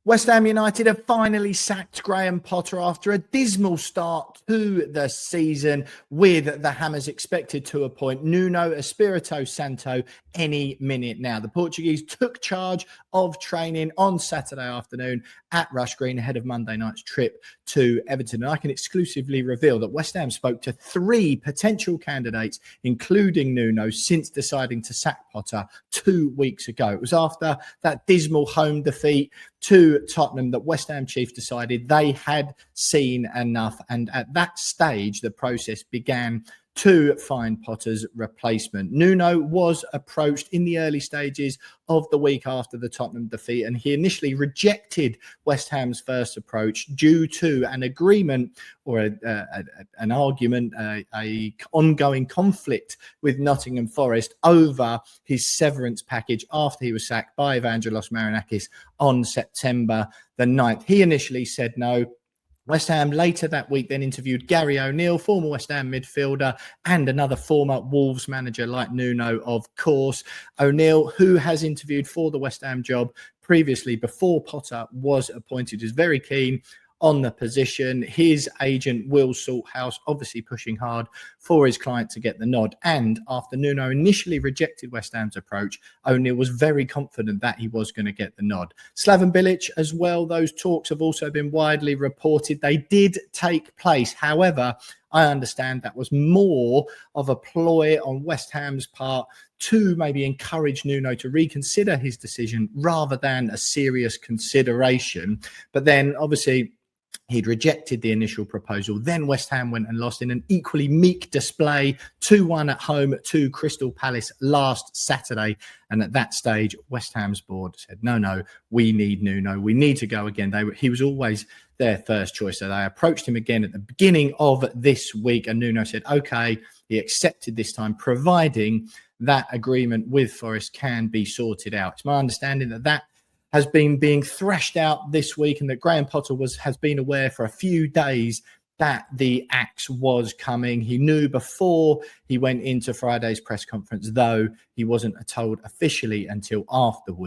West Ham United have finally sacked Graham Potter after a dismal start to the season, with the Hammers expected to appoint Nuno Espirito Santo any minute now. The Portuguese took charge of training on Saturday afternoon at Rush Green ahead of Monday night's trip to Everton. And I can exclusively reveal that West Ham spoke to 3 potential candidates, including Nuno, since deciding to sack Potter 2 weeks ago. It was after that dismal home defeat to Tottenham that West Ham chief decided they had seen enough, and at that stage the process began to find Potter's replacement. Nuno was approached in the early stages of the week after the Tottenham defeat, and he initially rejected West Ham's first approach due to an agreement or an argument, a ongoing conflict with Nottingham Forest over his severance package after he was sacked by Evangelos Marinakis on September the 9th. He initially said no. West Ham later that week then interviewed Gary O'Neill, former West Ham midfielder and another former Wolves manager like Nuno, of course. O'Neill, who has interviewed for the West Ham job previously before Potter was appointed, is very keen on the position. His agent, Will Salthouse, obviously pushing hard for his client to get the nod. And after Nuno initially rejected West Ham's approach, O'Neill was very confident that he was going to get the nod. Slaven Bilic as well, those talks have also been widely reported. They did take place. However, I understand that was more of a ploy on West Ham's part to maybe encourage Nuno to reconsider his decision rather than a serious consideration. But then obviously he'd rejected the initial proposal. Then West Ham went and lost in an equally meek display, 2-1 at home to Crystal Palace last Saturday. And at that stage, West Ham's board said, no, we need Nuno. We need to go again. He was always their first choice. So they approached him again at the beginning of this week. And Nuno said, okay, he accepted this time, providing that agreement with Forest can be sorted out. It's my understanding that has been being thrashed out this week, and that Graham Potter has been aware for a few days that the axe was coming. He knew before he went into Friday's press conference, though he wasn't told officially until afterwards.